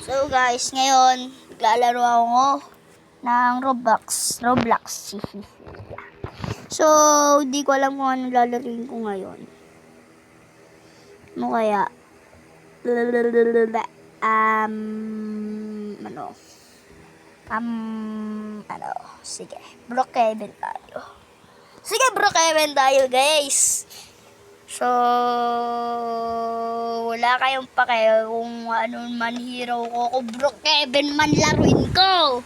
So guys, ngayon naglalaro ako ng Roblox. So, di ko alam kung anong lalaroin ko ngayon. Ano kaya? Sige. Brookhaven tayo. Sige, Brookhaven tayo, guys. So, wala kayong pake kung ano man hero ko. Kung Brookhaven man laruin ko.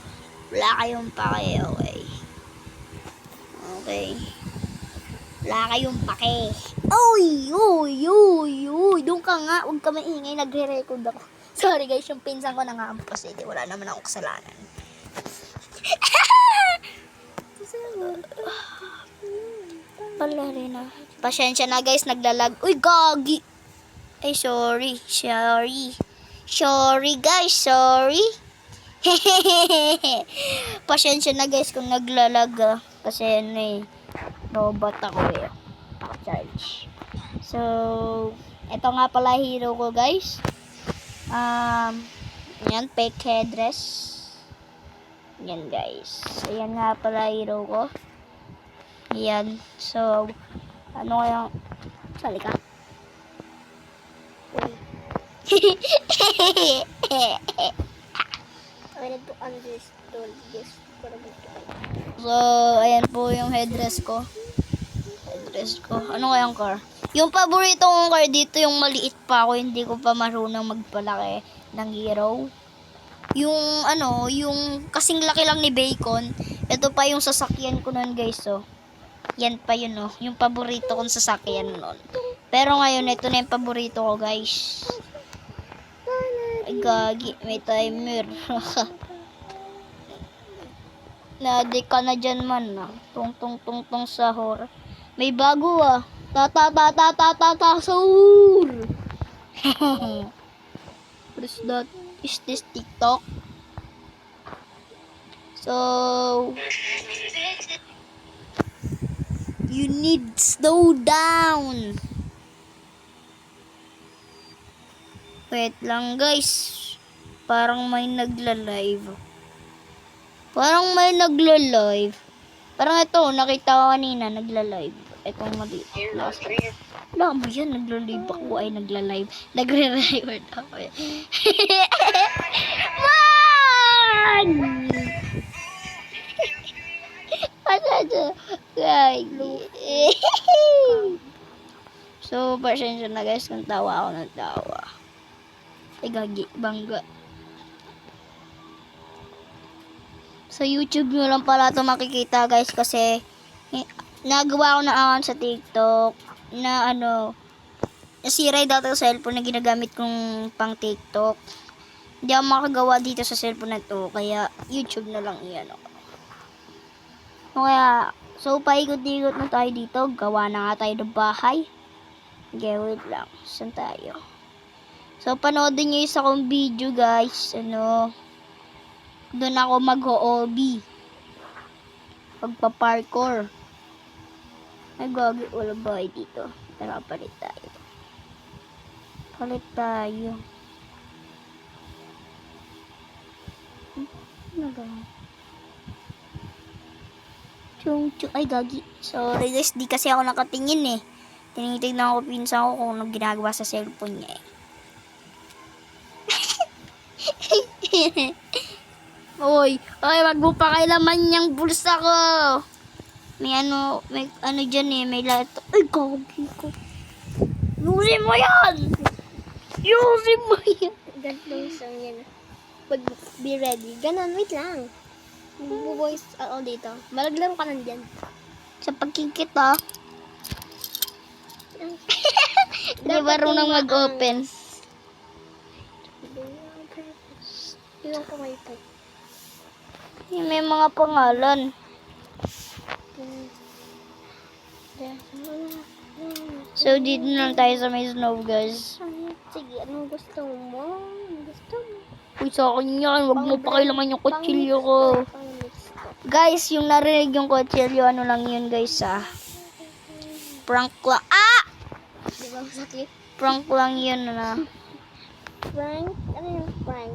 Wala kayong pake, okay? Okay. Wala kayong pake. Uy! Doon ka nga. Huwag ka maingay. Nagre-record ako. Sorry guys, yung pinsan ko nangaampas. Wala naman akong kasalanan. Wala rin na. Pasensya na guys, naglalag. Uy, gagi! Ay, sorry guys, sorry. Pasensya na guys kung naglalag kasi robot ako charge. So, eto nga pala hero ko guys. Yan, fake headdress. Yan guys. Ayan nga pala hero ko. Yan. So, ano kayang sali ka? So, ayan po yung headdress ko. Ano kayang car? Yung paborito kong car dito, yung maliit pa ako, hindi ko pa marunong magpalaki ng hero. Yung yung kasing laki lang ni Bacon. Ito pa yung sasakyan ko nun guys, so. Yan pa yun, yung paborito kong sasakyan nun. Pero ngayon, ito na yung paborito ko guys. Ay, gagi, may timer. Nadi ka na dyan man, Tong sahur. May bago, Sahur. What is that? Is this TikTok? So, you need slow down. Wait lang guys. Parang may nagla-live. Parang ito, nakita ko kanina, nagla-live. Itong mali. Wala mo yan, nagla-live ako ay nagla-live. Nagre-record ako eh. Man! So, pasensya na guys kung tawa ako ng tawa. Ay, gagi, bangga. Sa YouTube nyo lang pala ito makikita guys kasi nagawa ko na account sa TikTok na nasira yung dati sa cellphone na ginagamit kong pang TikTok. Hindi ako makagawa dito sa cellphone na to kaya YouTube na lang iyan ako. Kaya, so paikot-ikot na tayo dito. Gawa na nga tayo ng bahay. Okay, wait lang. Saan tayo? So, panoodin nyo yung isa kong video guys. Doon ako mag-OOB. Pagpa-parkour. Ay, gagi. Wala bahay dito. Tara, palit tayo. Ay, gagi. Sorry guys, di kasi ako nakatingin eh. Tinitignan ko pinsan ko kung anong ginagawa sa cellphone niya eh. Oy, wag mo pa kailaman niyang bulsa ko. May dyan eh, may lahat. Ay, gagi ko. Yusin mo yan! Ganito isang yan. Pag be ready. Ganon, wait lang. Mag-voice all dito. Malaglaro ka nandyan. Sa pagkikit Hindi marunong mag-open. Yung kamay po. May mga pangalan. So, dito na lang tayo sa may snow, guys. Sige, anong gusto mo? Uy, sa akin yan. Huwag mo pa kailangan yung kutsilyo ko. Guys, yung narinig yung kutsilyo, ano lang yun, guys, prank lang. Diba masakit? Prank lang yun, Prank? Ano yung prank?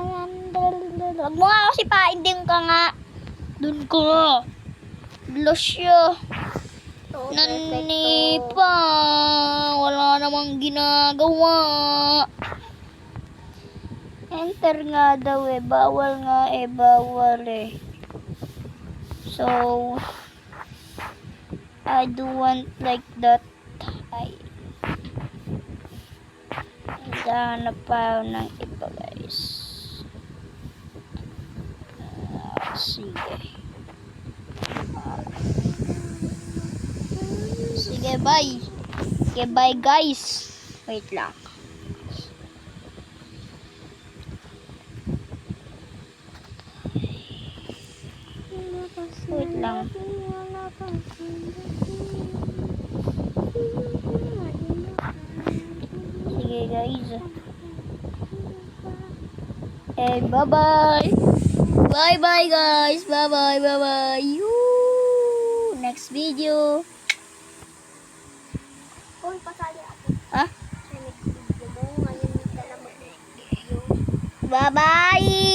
Huwag mo nga kasi painding ka nga. Dun ka. Blush siya. Oo, Nani perfecto. pa. Wala namang ginagawa. Enter nga daw eh. Bawal nga eh. Bawal eh. So, I do want like that. Ay. Naghahanap pa ako ng iba guys. Sige. Sige, bye. Okay, bye guys. Wait lang. Wait lang. Sige guys. Eh, bye-bye. Bye-bye guys. Bye-bye, bye-bye. Yoo! Next video. Uy, pasali ako. Ha? Sa next video mo. Ngayon ka na mag-video. Bye-bye.